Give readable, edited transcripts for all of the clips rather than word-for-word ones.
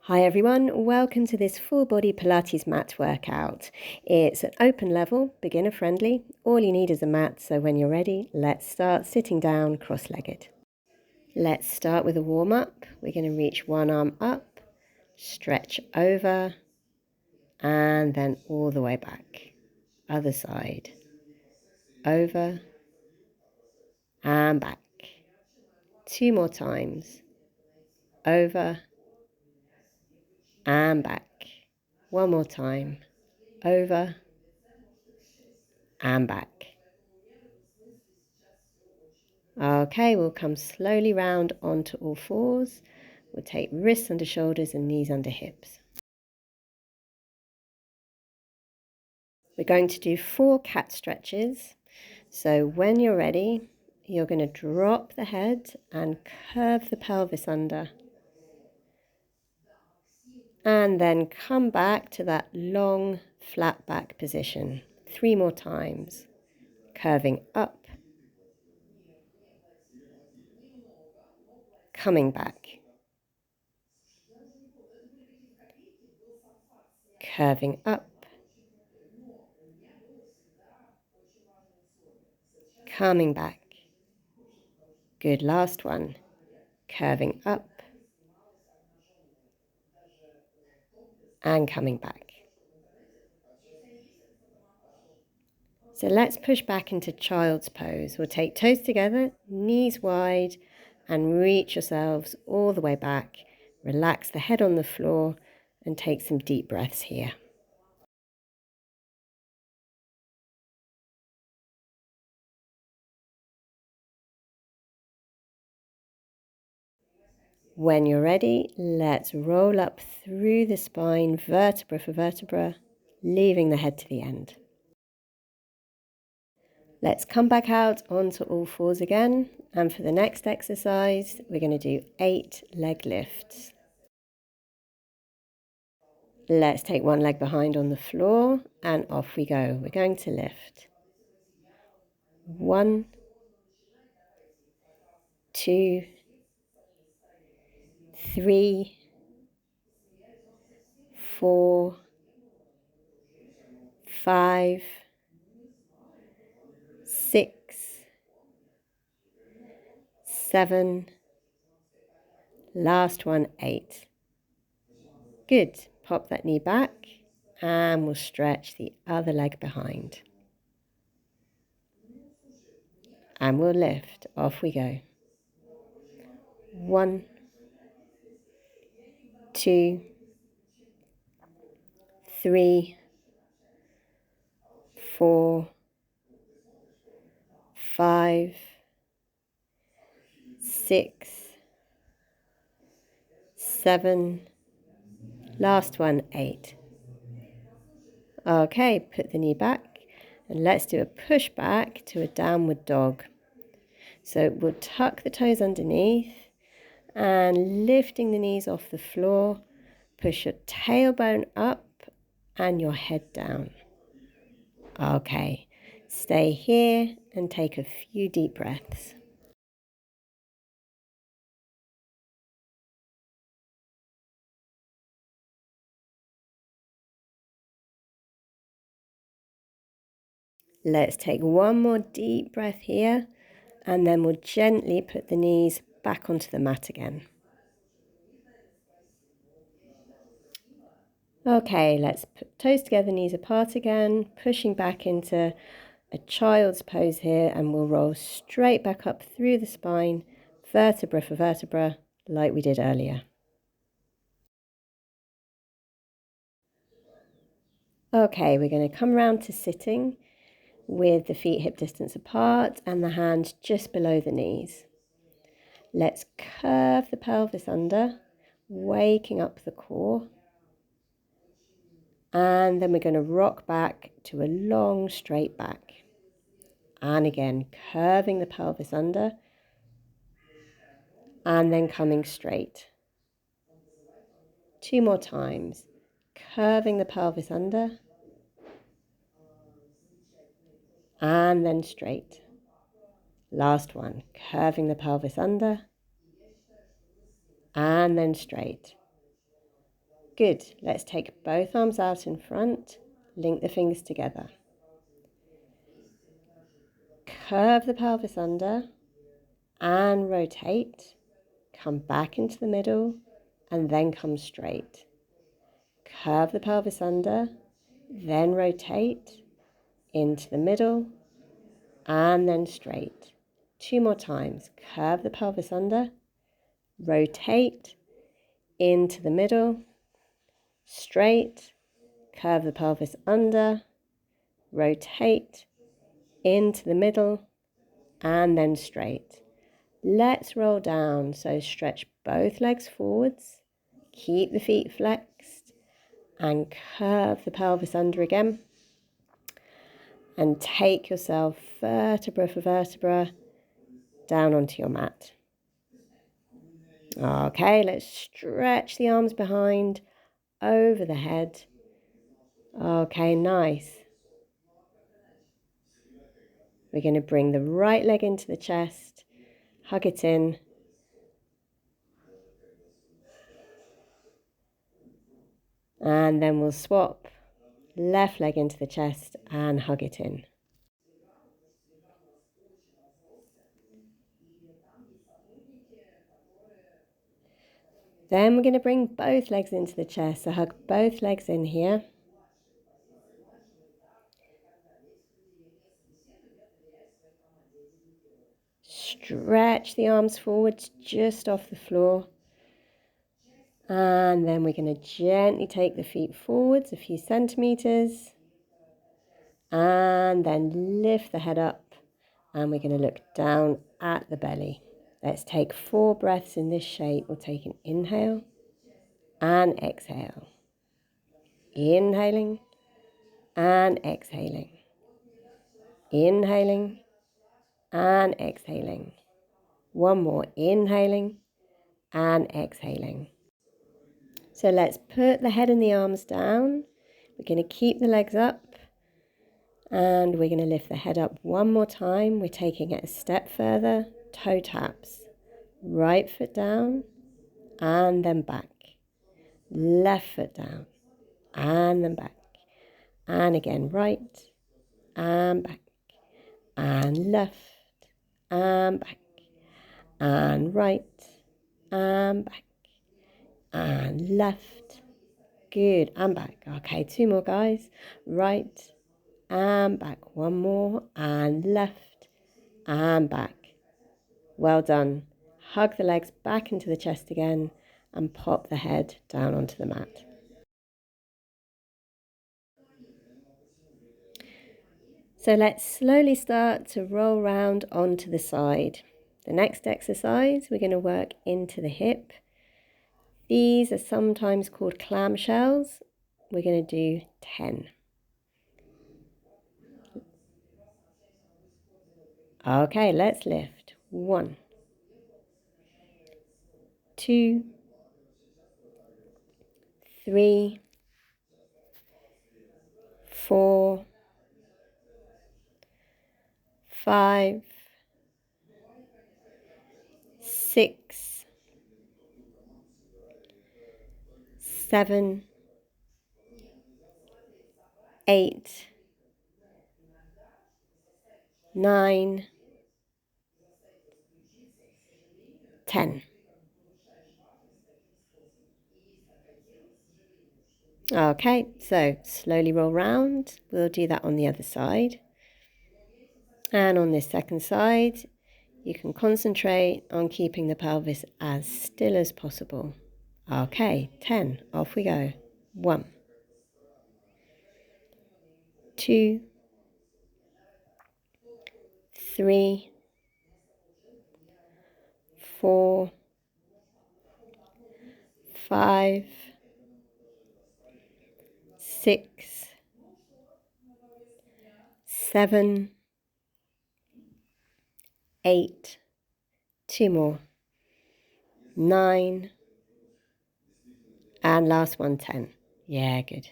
Hi everyone, welcome to this full body Pilates mat workout. It's an open level, beginner friendly. All you need is a mat, so when you're ready, let's start sitting down cross-legged. Let's start with a warm-up. We're going to reach one arm up, stretch over, and then all the way back. Other side. Over and back. 2 more times. Over and back. 1 more time. Over and back. Okay, we'll come slowly round onto all fours. We'll take wrists under shoulders and knees under hips. We're going to do 4 cat stretches. So when you're ready, you're going to drop the head and curve the pelvis under. And then come back to that long flat back position. 3 more times. Curving up. Coming back. Curving up. Coming back. Good, last one. Curving up. And coming back. So let's push back into child's pose. We'll take toes together, knees wide, and reach yourselves all the way back. Relax the head on the floor and take some deep breaths here. When you're ready, let's roll up through the spine, vertebra for vertebra, leaving the head to the end. Let's come back out onto all fours again. And for the next exercise, we're going to do 8 leg lifts. Let's take one leg behind on the floor and off we go. We're going to lift. 1, 2, 3, 4, 5, 6, 7, last one, 8. Good. Pop that knee back and we'll stretch the other leg behind. And we'll lift. Off we go. 1, 2, 3, 4, 5, 6, 7, last one, 8. Okay, put the knee back and let's do a push back to a downward dog. So we'll tuck the toes underneath and lifting the knees off the floor, push your tailbone up and your head down. Okay, stay here and take a few deep breaths. Let's take one more deep breath here and then we'll gently put the knees back onto the mat again. Okay, let's put toes together, knees apart again, pushing back into a child's pose here, and we'll roll straight back up through the spine, vertebra for vertebra, like we did earlier. Okay, we're going to come round to sitting with the feet hip distance apart and the hands just below the knees. Let's curve the pelvis under, waking up the core. And then we're going to rock back to a long straight back. And again, curving the pelvis under and then coming straight. 2 more times. Curving the pelvis under and then straight. Last one. Curving the pelvis under and then straight. Good. Let's take both arms out in front. Link the fingers together. Curve the pelvis under and rotate. Come back into the middle and then come straight. Curve the pelvis under, then rotate into the middle and then straight. 2 more times. Curve the pelvis under, rotate into the middle, straight, curve the pelvis under, rotate into the middle and then straight. Let's roll down. So stretch both legs forwards, keep the feet flexed and curve the pelvis under again. And take yourself vertebra for vertebra down onto your mat. Okay, let's stretch the arms behind, over the head. Okay, nice. We're going to bring the right leg into the chest, hug it in. And then we'll swap left leg into the chest and hug it in. Then we're going to bring both legs into the chest. So hug both legs in here. Stretch the arms forwards just off the floor. And then we're going to gently take the feet forwards a few centimeters. And then lift the head up. And we're going to look down at the belly. Let's take 4 breaths in this shape. We'll take an inhale and exhale. Inhaling and exhaling. Inhaling and exhaling. One more. Inhaling and exhaling. So let's put the head and the arms down. We're going to keep the legs up. And we're going to lift the head up one more time. We're taking it a step further. Toe taps. Right foot down and then back. Left foot down and then back. And again, right and back. And left and back. And right and back. And left. Good. And back. Okay, 2 more, guys. Right and back. 1 more. And left and back. Well done. Hug the legs back into the chest again and pop the head down onto the mat. So let's slowly start to roll round onto the side. The next exercise, we're going to work into the hip. These are sometimes called clamshells. We're going to do 10. Okay, let's lift. 1, 2, 3, 4, 5, 6, 7, 8, 9, 10. Okay, so slowly roll round. We'll do that on the other side. And on this second side, you can concentrate on keeping the pelvis as still as possible. Okay, 10. Off we go. 1, 2, 3, 4, 5, 6, 7, 8, 2 more, 9, and last one, 10. Yeah, good.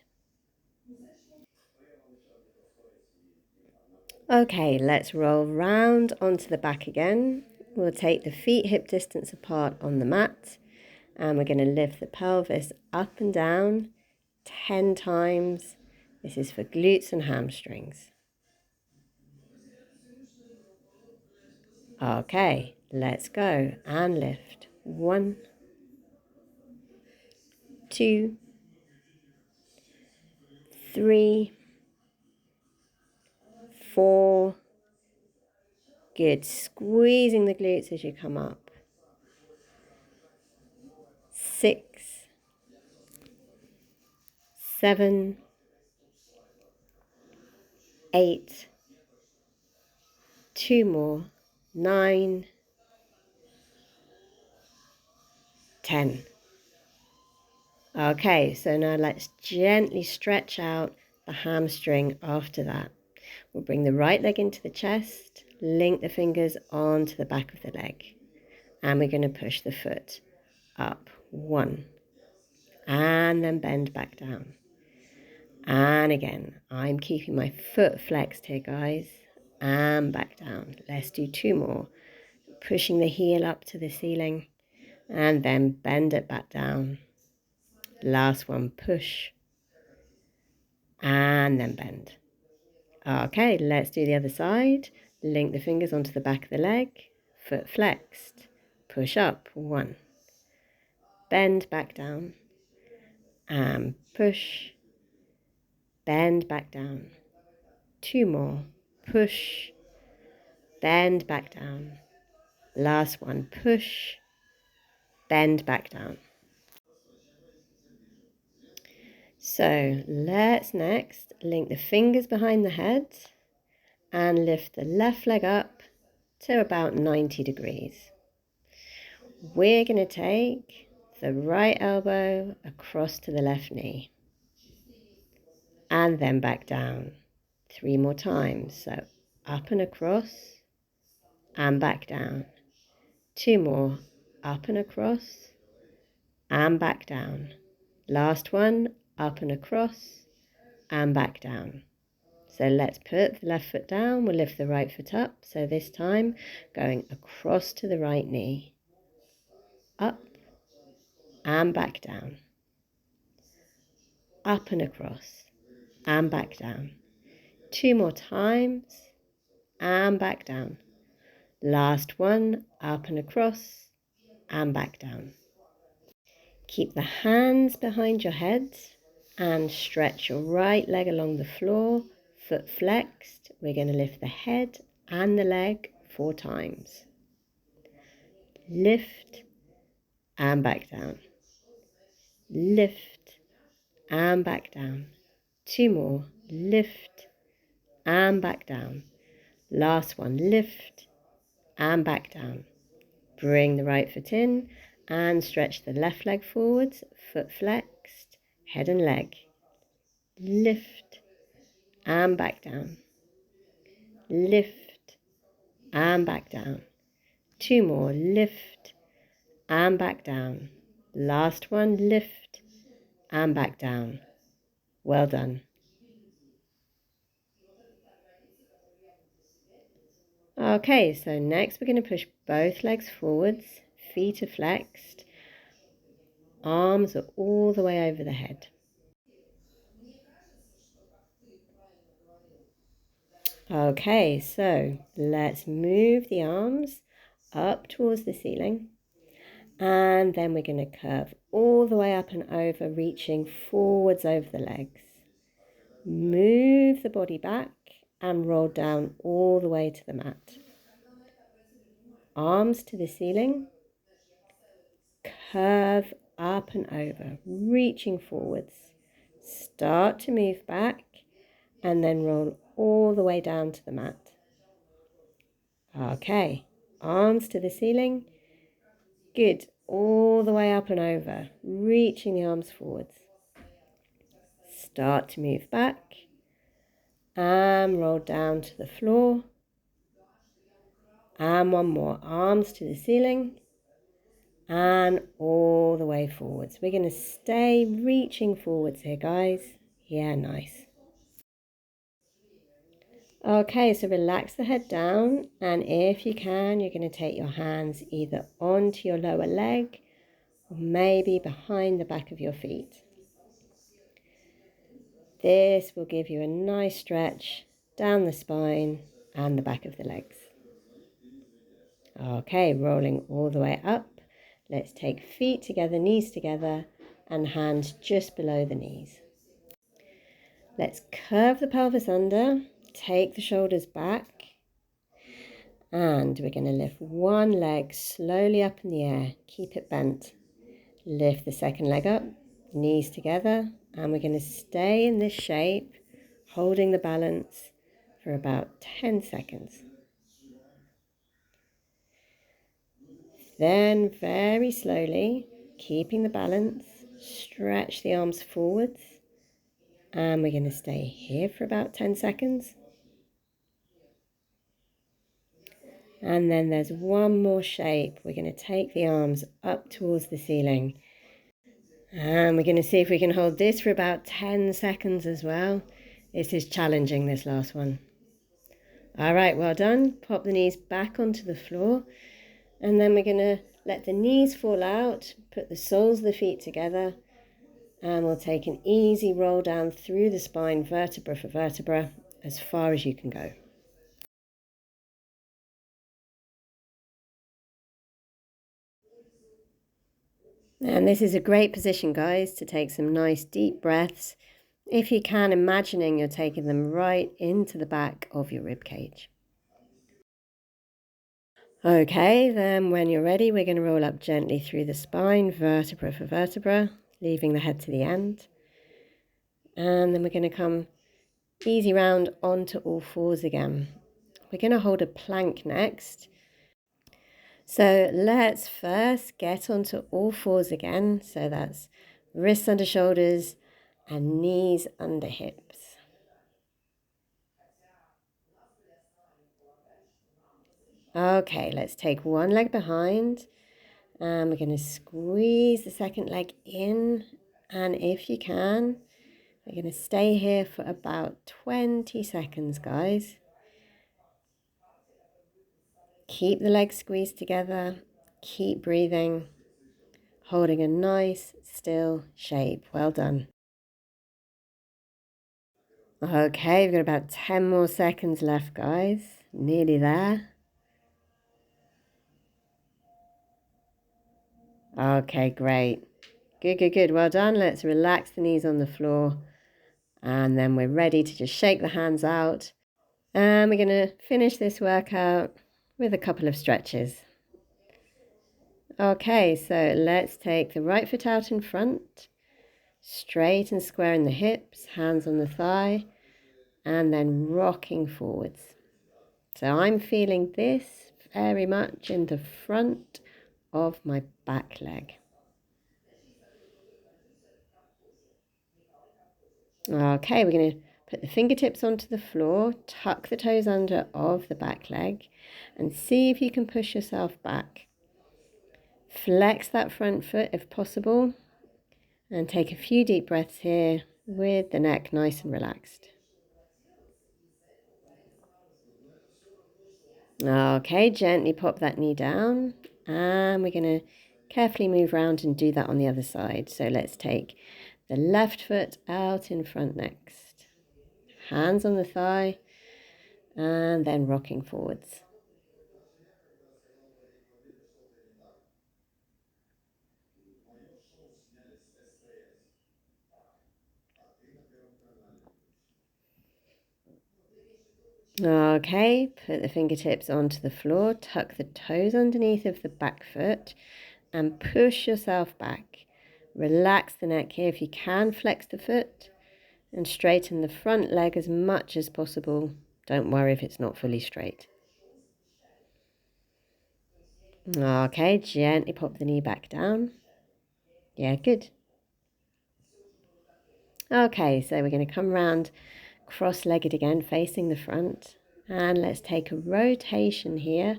Okay, let's roll round onto the back again. We'll take the feet hip distance apart on the mat And we're going to lift the pelvis up and down 10 times. This is for glutes and hamstrings. Okay, let's go and lift. 1, 2, 3, 4. Good. Squeezing the glutes as you come up. 6, 7, 8. 2 more. 9, 10. Okay, so now let's gently stretch out the hamstring after that. We'll bring the right leg into the chest, link the fingers onto the back of the leg, and we're going to push the foot up. 1, and then bend back down. And again, I'm keeping my foot flexed here, guys, and back down. Let's do 2 more. Pushing the heel up to the ceiling, and then bend it back down. Last one, push, and then bend. Okay, let's do the other side. Link the fingers onto the back of the leg, foot flexed, push up. 1, bend back down, and push, bend back down. 2 more, push, bend back down. Last one, push, bend back down. So let's next link the fingers behind the head and lift the left leg up to about 90 degrees. We're going to take the right elbow across to the left knee and then back down 3 more times. So up and across and back down. 2 more, up and across and back down. Last one, up and across and back down. So let's put the left foot down, we'll lift the right foot up. So this time going across to the right knee, up and back down, up and across and back down. 2 more times and back down. Last one, up and across and back down. Keep the hands behind your head and stretch your right leg along the floor, foot flexed. We're going to lift the head and the leg 4 times. Lift and back down. Lift and back down. 2 more. Lift and back down. Last one. Lift and back down. Bring the right foot in and stretch the left leg forwards, foot flexed, head and leg. Lift and back down. Lift and back down. 2 more. Lift and back down. Last one. Lift and back down. Well done. Okay, so next we're going to push both legs forwards, feet are flexed, arms are all the way over the head. Okay, so let's move the arms up towards the ceiling, and then we're going to curve all the way up and over, reaching forwards over the legs. Move the body back and roll down all the way to the mat. Arms to the ceiling, curve up and over, reaching forwards. Start to move back and then roll all the way down to the mat. Okay, arms to the ceiling. Good, all the way up and over, reaching the arms forwards. Start to move back and roll down to the floor. And one more, arms to the ceiling and all the way forwards. We're going to stay reaching forwards here, guys. Yeah, nice. Okay, so relax the head down, and if you can, you're going to take your hands either onto your lower leg or maybe behind the back of your feet. This will give you a nice stretch down the spine and the back of the legs. Okay, rolling all the way up. Let's take feet together, knees together, and hands just below the knees. Let's curve the pelvis under, take the shoulders back, and we're going to lift one leg slowly up in the air. Keep it bent. Lift the second leg up, knees together, and we're going to stay in this shape, holding the balance for about 10 seconds. Then very slowly, keeping the balance, stretch the arms forwards, and we're going to stay here for about 10 seconds. And then there's one more shape. We're going to take the arms up towards the ceiling. And we're going to see if we can hold this for about 10 seconds as well. This is challenging, this last one. All right, well done. Pop the knees back onto the floor. And then we're going to let the knees fall out, put the soles of the feet together, and we'll take an easy roll down through the spine, vertebra for vertebra, as far as you can go. And this is a great position, guys, to take some nice deep breaths. If you can, imagining you're taking them right into the back of your rib cage. Okay, then when you're ready, we're going to roll up gently through the spine, vertebra for vertebra, leaving the head to the end. And then we're going to come easy round onto all fours again. We're going to hold a plank next. So let's first get onto all fours again. So that's wrists under shoulders and knees under hips. Okay, let's take one leg behind and we're going to squeeze the second leg in, and if you can, we're going to stay here for about 20 seconds, guys. Keep the legs squeezed together, keep breathing, holding a nice still shape. Well done. Okay, we've got about 10 more seconds left, guys. Nearly there. Okay, great. Good, good, good. Well done. Let's relax the knees on the floor. And then we're ready to just shake the hands out. And we're going to finish this workout with a couple of stretches. Okay, so let's take the right foot out in front, straight and square in the hips, hands on the thigh, and then rocking forwards. So I'm feeling this very much in the front of my back leg. Okay, we're going to put the fingertips onto the floor, tuck the toes under of the back leg, and see if you can push yourself back. Flex that front foot if possible, and take a few deep breaths here with the neck nice and relaxed. Okay, gently pop that knee down, and we're going to carefully move around and do that on the other side. So let's take the left foot out in front next. Hands on the thigh, and then rocking forwards. Okay, put the fingertips onto the floor, tuck the toes underneath of the back foot, and push yourself back. Relax the neck here if you can, flex the foot, and straighten the front leg as much as possible. Don't worry if it's not fully straight. Okay, gently pop the knee back down. Yeah, good. Okay, so we're going to come round cross-legged again, facing the front. And let's take a rotation here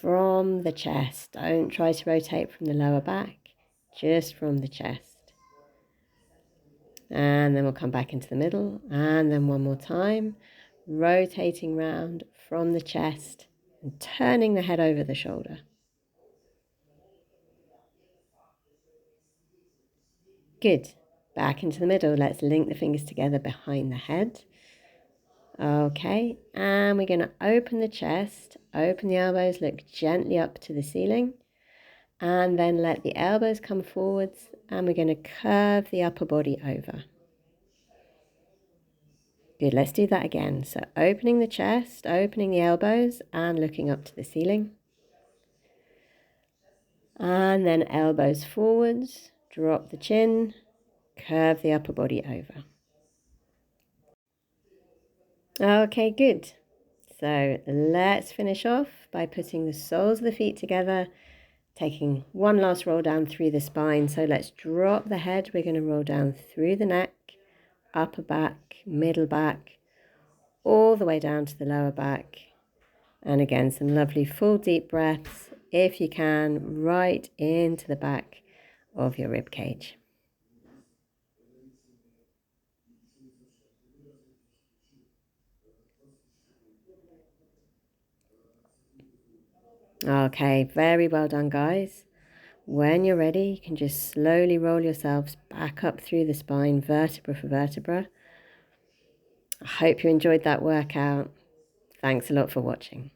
from the chest. Don't try to rotate from the lower back, just from the chest. And then we'll come back into the middle. And then one more time, rotating round from the chest and turning the head over the shoulder. Good. Back into the middle. Let's link the fingers together behind the head. Okay, and we're going to open the chest, open the elbows, look gently up to the ceiling, and then let the elbows come forwards, and we're going to curve the upper body over. Good, let's do that again. So opening the chest, opening the elbows, and looking up to the ceiling. And then elbows forwards, drop the chin, curve the upper body over. Okay, good. So let's finish off by putting the soles of the feet together, taking one last roll down through the spine. So let's drop the head. We're going to roll down through the neck, upper back, middle back, all the way down to the lower back. And again, some lovely full deep breaths, if you can, right into the back of your rib cage. Okay, very well done, guys. When you're ready, you can just slowly roll yourselves back up through the spine, vertebra for vertebra. I hope you enjoyed that workout. Thanks a lot for watching.